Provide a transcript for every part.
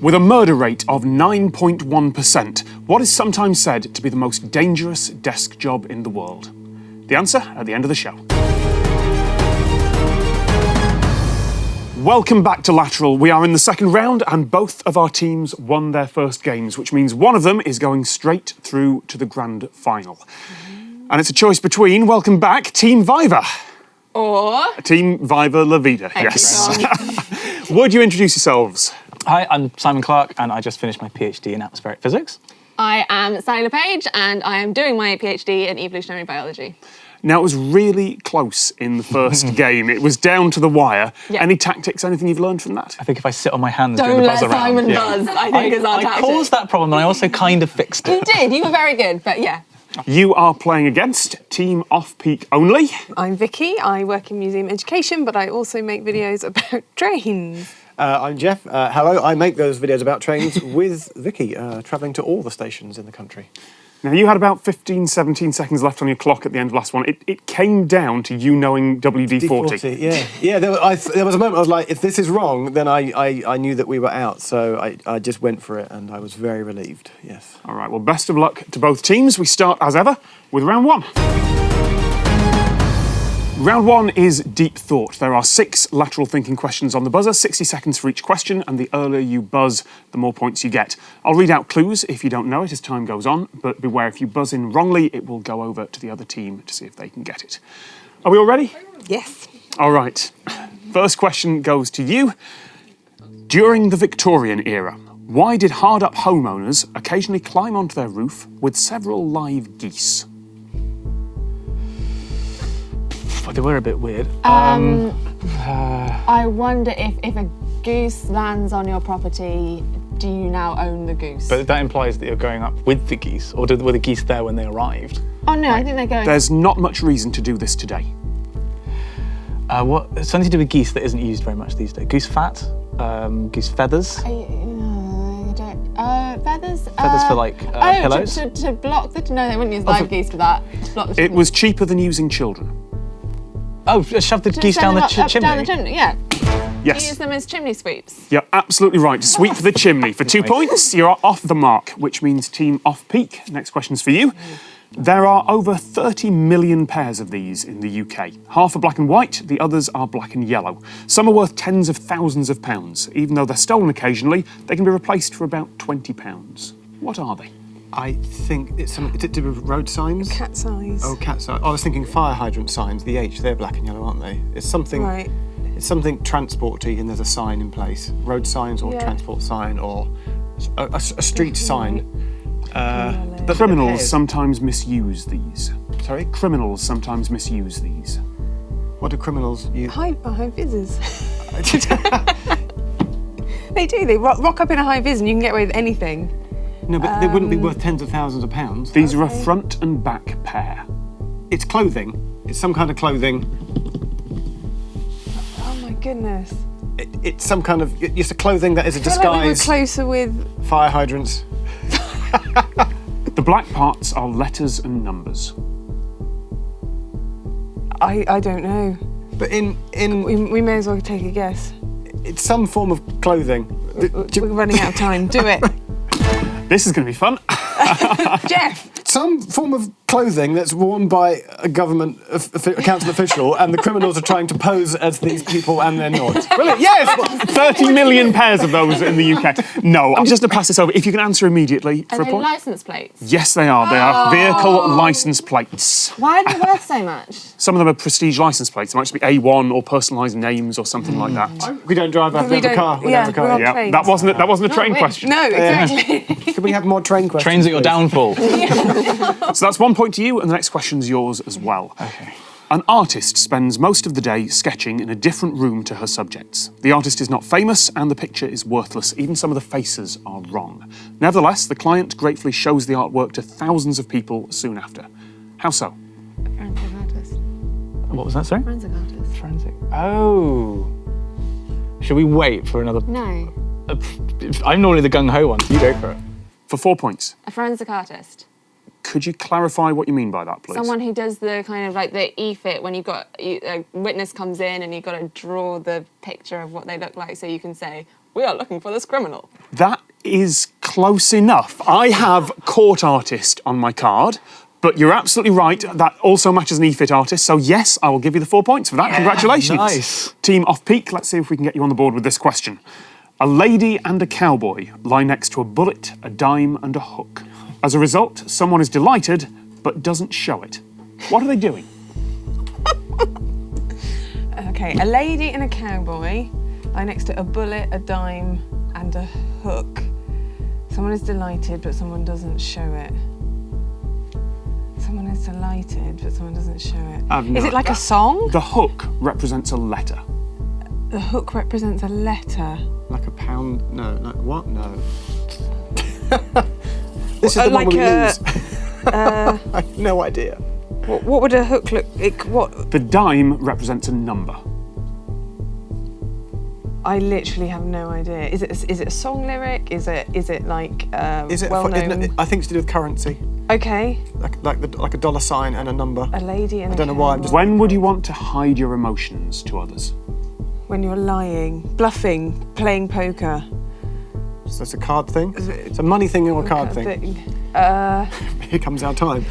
With a murder rate of 9.1%, what is sometimes said to be the most dangerous desk job in the world? The answer at the end of the show. Welcome back to Lateral. We are in the second round and both of our teams won their first games, which means one of them is going straight through to the grand final. And it's a choice between, welcome back, Team Viva. Or Team Viva La Vida, yes. Would you introduce yourselves? Hi, I'm Simon Clark and I just finished my PhD in atmospheric physics. I am Sally LePage and I am doing my PhD in evolutionary biology. Now, it was really close in the first game. It was down to the wire. Yeah. Any tactics, anything you've learned from that? I think if I sit on my hands Don't doing the let buzz around... Simon buzz, I think is our I tactic. caused that problem and I also kind of fixed it. You did, you were very good, but yeah. You are playing against Team Off-Peak Only. I'm Vicky, I work in museum education, but I also make videos about trains. I'm Jeff. Hello, I make those videos about trains with Vicky, travelling to all the stations in the country. Now, you had about 15, 17 seconds left on your clock at the end of the last one. It came down to you knowing WD-40. Yeah. There was a moment I was like, if this is wrong, then I knew that we were out, so I just went for it, and I was very relieved, yes. All right, well, best of luck to both teams. We start, as ever, with round one. Round one is deep thought. There are 6 lateral thinking questions on the buzzer, 60 seconds for each question, and the earlier you buzz, the more points you get. I'll read out clues if you don't know it as time goes on, but beware, if you buzz in wrongly, it will go over to the other team to see if they can get it. Are we all ready? Yes. All right. First question goes to you. During the Victorian era, why did hard-up homeowners occasionally climb onto their roof with several live geese? They were a bit weird. I wonder if a goose lands on your property, do you now own the goose? But that implies that you're going up with the geese, or were the geese there when they arrived? Oh no, I think they're going... There's not much reason to do this today. Something to do with geese that isn't used very much these days. Goose fat, goose feathers. Feathers? Feathers for like pillows? To block the... No, they wouldn't use live geese for that. Block the It was cheaper than using children. Oh, shove the geese down the chimney? Down the chimney, yeah. Yes. Use them as chimney sweeps. You're absolutely right. Sweep the chimney. For 2 points, you're off the mark, which means Team Off-Peak. Next question's for you. There are over 30 million pairs of these in the UK. Half are black and white, the others are black and yellow. Some are worth tens of thousands of pounds. Even though they're stolen occasionally, they can be replaced for about £20. What are they? I think it's something to do with road signs? Cat size. Oh, cat signs. I was thinking fire hydrant signs, the H, they're black and yellow, aren't they? It's something... Right. It's something transport-y and there's a sign in place. Road signs or transport sign or a street sign. But criminals sometimes misuse these. Sorry? Criminals sometimes misuse these. What do criminals use? High vises. They do, they rock up in a high vis and you can get away with anything. No, but they wouldn't be worth tens of thousands of pounds. These are a front and back pair. It's clothing. It's some kind of clothing. Oh my goodness. It's some kind of... It's a clothing that is a I feel like we were disguise. closer with... Fire hydrants. The black parts are letters and numbers. I don't know. But We may as well take a guess. it's some form of clothing. We're running out of time. Do it. This is going to be fun. Jeff! Some form of clothing that's worn by a government council official, and the criminals are trying to pose as these people, and they're not. Brilliant. Yes! 30 million pairs of those in the UK. No, I'm just going to pass this over. If you can answer immediately for Are a they point. licence plates? Yes, they are. They are vehicle licence plates. Why are they worth so much? Some of them are prestige licence plates. They might just be A1 or personalised names or something like that. We don't drive, I have We a car. don't- We have a yeah, car. we're on Yeah, trains. that wasn't a train wait. question. No, exactly. Could we have more train questions? Trains at your please? downfall. So that's 1 point to you, and the next question's yours as well. Okay. An artist spends most of the day sketching in a different room to her subjects. The artist is not famous, and the picture is worthless. Even some of the faces are wrong. Nevertheless, the client gratefully shows the artwork to thousands of people soon after. How so? Forensic artist. What was that, sorry? Forensic artist. Forensic. Oh. Should we wait for another... No. I'm normally the gung-ho one, so you go for it. For 4 points. A forensic artist. Could you clarify what you mean by that, please? Someone who does the kind of like the e-fit when a witness comes in and you've got to draw the picture of what they look like so you can say, We are looking for this criminal. That is close enough. I have court artist on my card, but you're absolutely right. That also matches an E-Fit artist. So yes, I will give you the 4 points for that. Congratulations. Nice. Team off-peak, let's see if we can get you on the board with this question. A lady and a cowboy lie next to a bullet, a dime and a hook. As a result, someone is delighted, but doesn't show it. What are they doing? Okay, a lady and a cowboy lie next to a bullet, a dime, and a hook. Someone is delighted, but someone doesn't show it. Someone is delighted, but someone doesn't show it. Is it like a song? The hook represents a letter. The hook represents a letter. Like a pound? No, like what? No. This is the like one we a- lose. I have no idea. What would a hook look like? What? The dime represents a number. I literally have no idea. Is it a song lyric? Is it like Is it? well known? Isn't it? I think it's to do with currency, Okay, like a dollar sign and a number. a lady and I don't know why, I'm just- When would you want to hide your emotions to others? When you're lying, bluffing, playing poker. So that's a card thing. It's a money thing or a card thing. Here comes our time.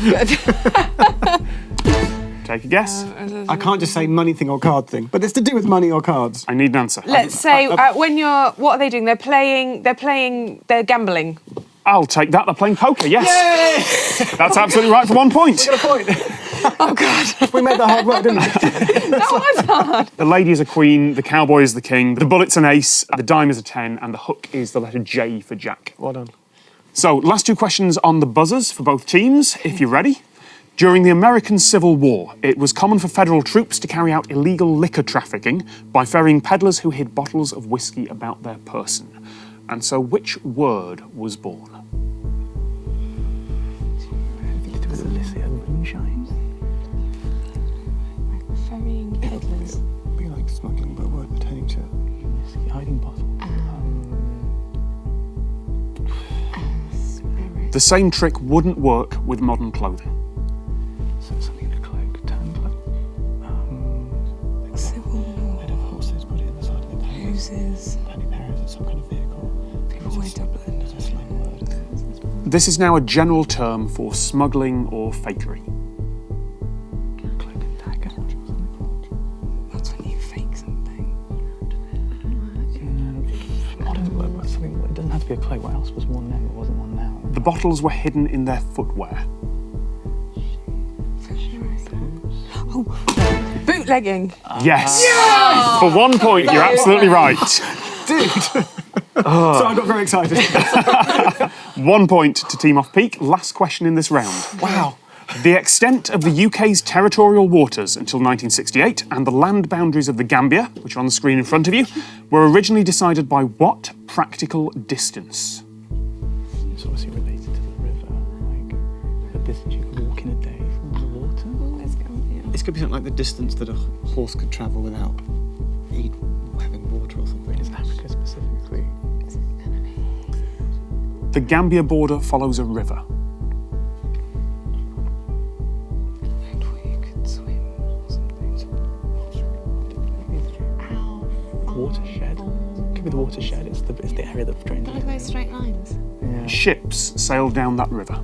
Take a guess. I can't just say money thing or card thing, but it's to do with money or cards. I need an answer. Let's say when you're. What are they doing? They're gambling. I'll take that. They're playing poker, yes. That's absolutely right for 1 point. Got a point. Oh God. We made that hard work, didn't we? That was hard. The lady is a queen, the cowboy is the king, the bullet's an ace, the dime is a 10, and the hook is the letter J for Jack. Well done. So, last 2 questions on the buzzers for both teams, if you're ready. During the American Civil War, it was common for federal troops to carry out illegal liquor trafficking by ferrying peddlers who hid bottles of whiskey about their person. And so, which word was born? Anything to do with illicit moonshine? Ferrying peddlers. Be like smuggling, but a word pertaining to. Whiskey hiding bottle. Spirit. The same trick wouldn't work with modern clothing. So something in a cloak, tan cloak. Civil War. Bit of horses, put it in the side of the pants. Houses. Penny Paris, it's some kind of vehicle. Boy Dublin. It's a slang word. This is now a general term for smuggling or fakery. Cloak and dagger. That's when you fake something. Modern word, but something. It doesn't have to be a cloak. What else was worn then? What wasn't worn now? The bottles were hidden in their footwear. Bootlegging. Yes! For 1 point, you're absolutely right. So I got very excited. 1 point to Team Off Peak. Last question in this round. Wow. The extent of the UK's territorial waters until 1968 and the land boundaries of the Gambia, which are on the screen in front of you, were originally decided by what practical distance? It's obviously related to the river. Like the distance you could walk in a day from the water. Let's go. Yeah. This could be something like the distance that a horse could travel without having water or something. Is Africa specifically? The Gambia border follows a river. You could swim or something. Watershed. Could be the watershed. It's the area that drains. Look at those straight lines. Yeah. Ships sailed down that river.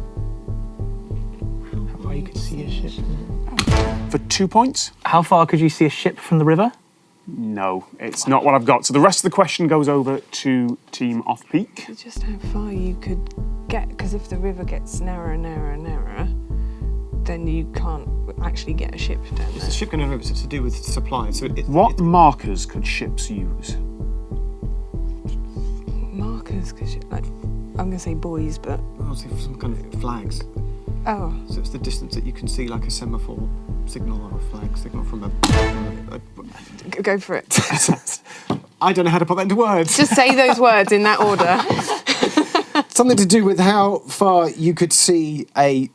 How far you could see a ship? For 2 points? How far could you see a ship from the river? No, it's not what I've got. So the rest of the question goes over to Team Off Peak. It's just how far you could get, because if the river gets narrower and narrower and narrower, then you can't actually get a ship down It's there. a ship going over, it's to do with supply. So What markers could ships use? Markers, because like I'm gonna say buoys, but obviously some kind of flags. oh, So it's the distance that you can see like a semaphore signal or a flag signal from a go for it. I don't know how to put that into words. Just say those words in that order. Something to do with how far you could see a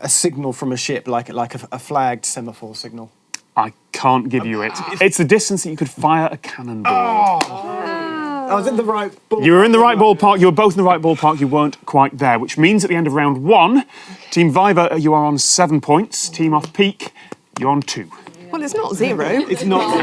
signal from a ship, like a flagged semaphore signal. I can't give you it. It's the distance that you could fire a cannonball. I was in the right ballpark. You were in the right ballpark. You were both in the right ballpark. You weren't quite there, which means at the end of round 1, Team Viva, you are on 7 points. Team Off Peak, you're on 2. Well, it's not 0. It's not.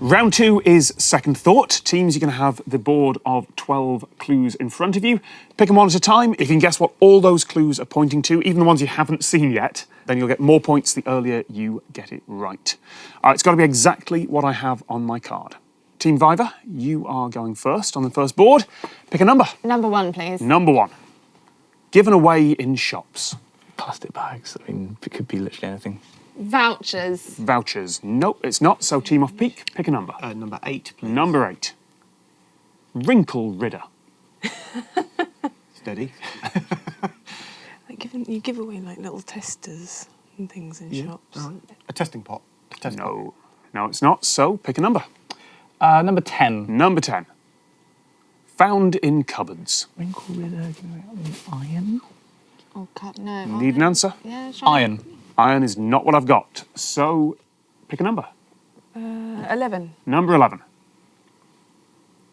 Round 2 is second thought. Teams, you're going to have the board of 12 clues in front of you. Pick them one at a time. If you can guess what all those clues are pointing to, even the ones you haven't seen yet, then you'll get more points the earlier you get it right. All right, it's got to be exactly what I have on my card. Team Viva, you are going first on the first board. Pick a number. Number 1, please. Number 1. Given away in shops. Plastic bags. I mean, it could be literally anything. Vouchers. Vouchers. Nope, it's not. So Team Off Peak, pick a number. Number 8, please. Number 8. Wrinkle Ridder. Steady. You give away like little testers and things in shops. All right. A testing pot. No, it's not. So pick a number. Number 10. Number 10. Found in cupboards. Wrinkle Ridder, iron. Oh, God, no. Need an answer? Yeah, try. Iron. Iron is not what I've got. So pick a number. 11. Number 11.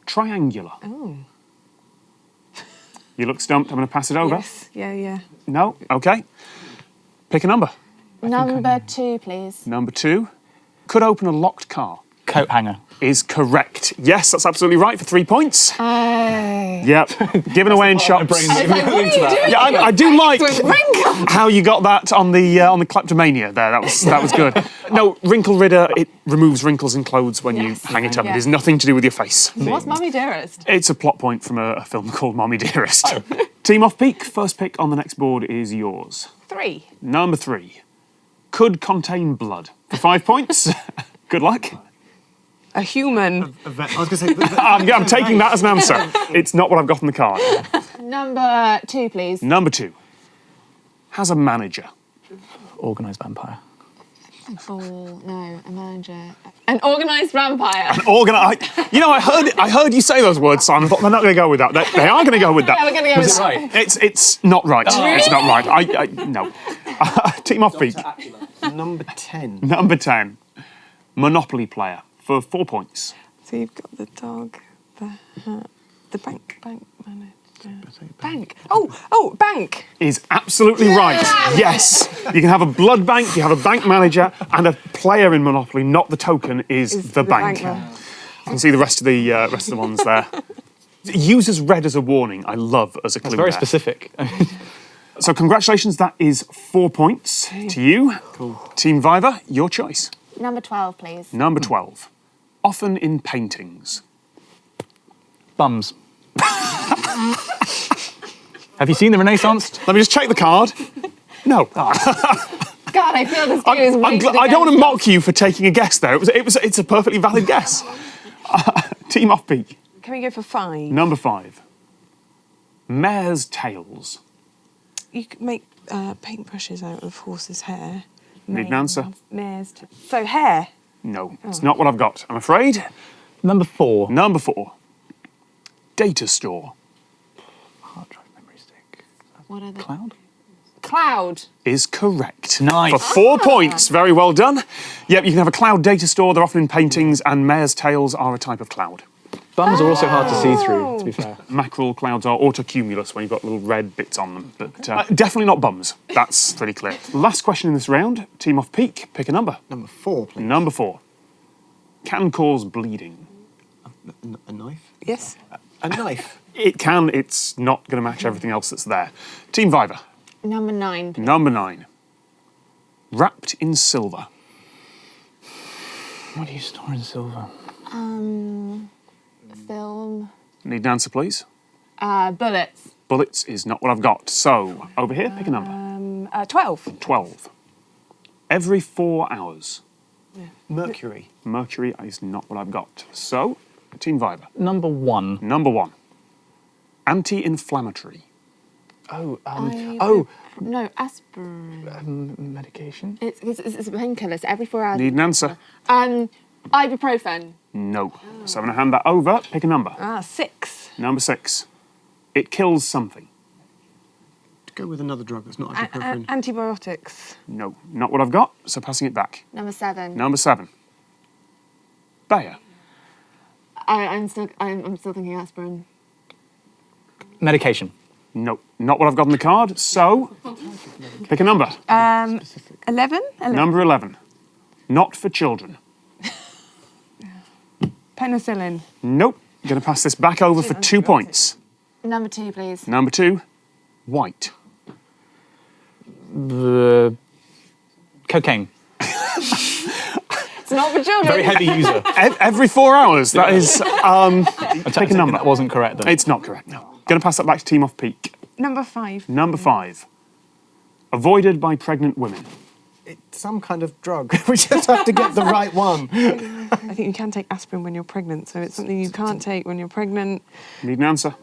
Triangular. Oh. You look stumped. I'm going to pass it over. Yes. Yeah. No? Okay. Pick a number. Number 2, please. Number 2. Could open a locked car. Coat hanger. Is correct. Yes, that's absolutely right for 3 points. Oh. Yep. Given away in shops. I was like, what are you doing? Yeah, I do like With wrinkle. how you got that on the kleptomania there. That was good. No, Wrinkle Ridder, it removes wrinkles in clothes when Yes. you hang it up. Yeah. It has nothing to do with your face. What's Mummy Dearest? It's a plot point from a film called Mommy Dearest. Team Off Peak, first pick on the next board is yours. 3. Number 3. Could contain blood. For 5 points. Good luck. A human. I was going to say... I'm taking that as an answer. It's not what I've got on the card. Number 2, please. Number 2. Has a manager. Organised vampire. Oh, no, a manager. An organised vampire. I heard you say those words, Simon. I thought they're not going to go with that. They are going to go with that. Yeah, we're going to go with Was it that. right? It's not right. It's not right. No. Team Off Peak. Number 10. Number 10. Monopoly player for 4 points. So you've got the dog, the bank manager. Bank. Oh, bank. Is absolutely right. Yes. You can have a blood bank, you have a bank manager, and a player in Monopoly, not the token, is the bank. You can see the rest of the ones there. Use as red as a warning, I love as a clue. It's very there. specific. So congratulations, that is 4 points to you. Cool. Team Viva, your choice. Number 12, please. Number 12. Often in paintings. Bums. Have you seen the Renaissance? Let me just check the card. No. God, I feel this game is weighted I don't want to against mock you for taking a guess there. It's a perfectly valid guess. Team Off Peak. Can we go for 5? Number 5. Mare's tails. You could make paintbrushes out of horse's hair. Need an answer? So hair. No, it's not what I've got, I'm afraid. Number 4. Number 4. Data store. Hard drive, memory stick. What are the... Cloud? Cloud. Is correct. Nice. For 4 points. Very well done. Yep, you can have a cloud data store. They're often in paintings, and mare's tails are a type of cloud. Bums are also hard to see through, to be fair. Mackerel clouds are autocumulus when you've got little red bits on them. But definitely not bums. That's pretty clear. Last question in this round. Team Off Peak, pick a number. Number 4, please. Number 4. Can cause bleeding. A knife? Yes. A knife? It can. It's not going to match everything else that's there. Team Viva. Number 9, please. Number 9. Wrapped in silver. What do you store in silver? Film. Need an answer, please? Bullets. Bullets is not what I've got. So, over here, pick a number. 12. 12. Every 4 hours. Mercury. Mercury is not what I've got. So, Team Viva. Number 1. Number 1. Anti-inflammatory. No, aspirin. Medication? It's painkillers every 4 hours. Need an answer? Ibuprofen. No. So I'm going to hand that over. Pick a number. 6. Number 6. It kills something. Go with another drug that's not ibuprofen. Antibiotics. No, not what I've got. So passing it back. Number 7. Number 7. Bayer. I'm still thinking aspirin. Medication. No, not what I've got on the card. So, pick a number. 11? Number 11. Not for children. Penicillin. Nope. I'm going to pass this back over for 2 points. Number 2, please. Number 2, white. Cocaine. It's not for children. Very heavy user. Every 4 hours. That is. Pick a number. That wasn't correct then. It's not correct. No. Going to pass that back to Team Off Peak. Number 5. Number 5. Avoided by pregnant women. It's some kind of drug. We just have to get the right one. I think you can take aspirin when you're pregnant, so it's something you can't take when you're pregnant. Need an answer?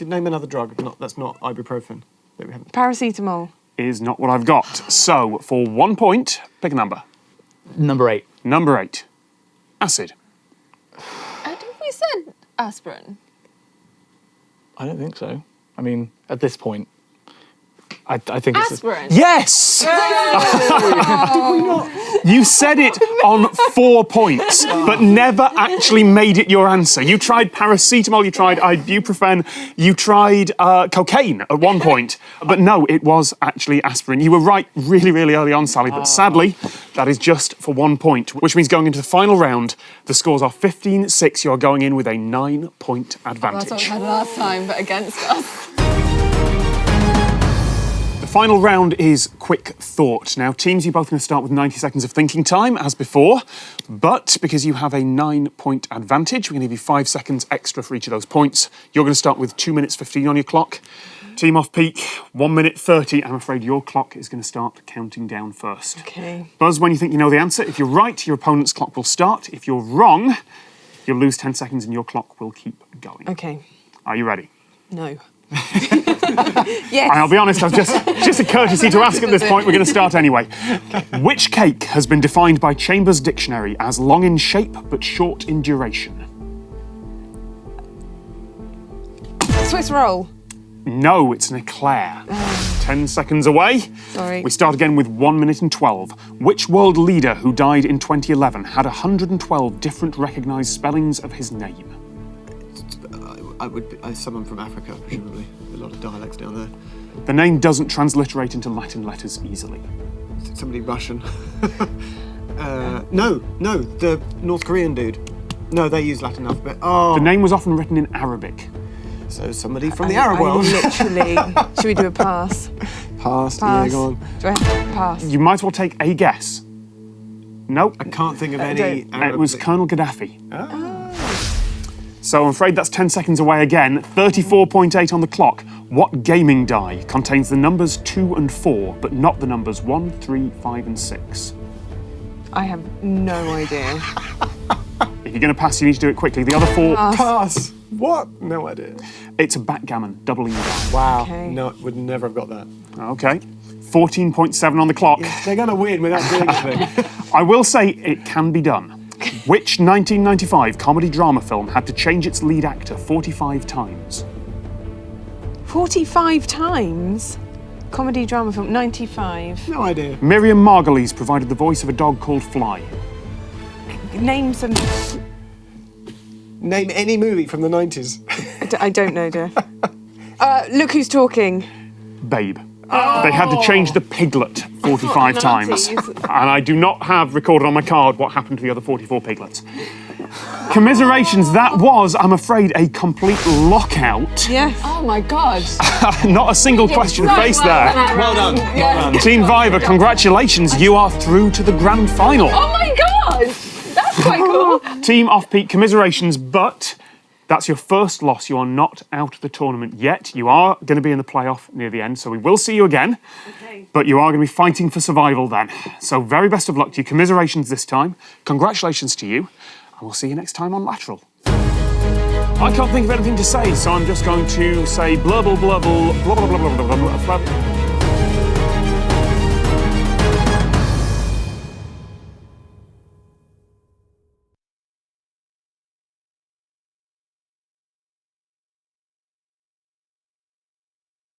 Name another drug. That's not ibuprofen. That we haven't. Paracetamol. Is not what I've got. So, for 1 point, pick a number. Number 8. Number 8. Acid. Have we said aspirin? I don't think so. I mean, at this point, I think it's... Aspirin? Yes! You said it on 4 points, but never actually made it your answer. You tried paracetamol, you tried ibuprofen, you tried cocaine at one point, but no, it was actually aspirin. You were right really, really early on, Sally, but sadly, that is just for 1 point, which means going into the final round, the scores are 15-6. You're going in with a 9-point advantage. That's what we had last time, but against us. The final round is quick thought. Now, teams, you're both going to start with 90 seconds of thinking time, as before. But because you have a 9-point advantage, we're going to give you 5 seconds extra for each of those points. You're going to start with 2 minutes 15 on your clock. Team Off Peak, 1 minute 30. I'm afraid your clock is going to start counting down first. Okay. Buzz when you think you know the answer. If you're right, your opponent's clock will start. If you're wrong, you'll lose 10 seconds and your clock will keep going. Okay. Are you ready? No. Yes. I'll be honest, just a courtesy to ask at this point, we're going to start anyway. Which cake has been defined by Chambers Dictionary as long in shape but short in duration? Swiss roll. No, it's an eclair. 10 seconds away. Sorry. We start again with 1 minute and 12. Which world leader who died in 2011 had 112 different recognised spellings of his name? Someone from Africa, presumably. A lot of dialects down there. The name doesn't transliterate into Latin letters easily. Somebody Russian. No, the North Korean dude. No, they use Latin alphabet. Oh, The name was often written in Arabic. so somebody from the Arab world. Literally. Should we do a pass? Pass. Pass. Yeah, go on. Do I have to pass? You might as well take a guess. No, I can't think of any. Arab it was that- Colonel Gaddafi. So I'm afraid that's 10 seconds away again. 34.8 on the clock. What gaming die contains the numbers 2 and 4, but not the numbers 1, 3, 5 and 6? I have no idea. If you're going to pass, you need to do it quickly. The other 4... Pass. What? No idea. It's a backgammon, doubling die. Wow. Okay. No, would never have got that. Okay. 14.7 on the clock. They're going to win without doing anything. I will say it can be done. Which 1995 comedy drama film had to change its lead actor 45 times? 45 times? Comedy drama film, 95. No idea. Miriam Margolyes provided the voice of a dog called Fly. Name some... Name any movie from the 90s. I don't know, dear. Look who's talking. Babe. They had to change the piglet 45 times. And I do not have recorded on my card what happened to the other 44 piglets. Commiserations, that was, I'm afraid, a complete lockout. Yes. Oh my God. Not a single question So faced well there. Well done. Well done. Team Viva, congratulations, you are through to the grand final. Oh my God. That's quite cool. Team Off Peak, commiserations, but that's your first loss. You are not out of the tournament yet. You are going to be in the playoff near the end, so we will see you again. Okay. But you are going to be fighting for survival then. So very best of luck to you. Commiserations this time. Congratulations to you. And we'll see you next time on Lateral. I can't think of anything to say, so I'm just going to say blubble, blubble, blah, blah, blah, blah, blah, blah, blah, blah.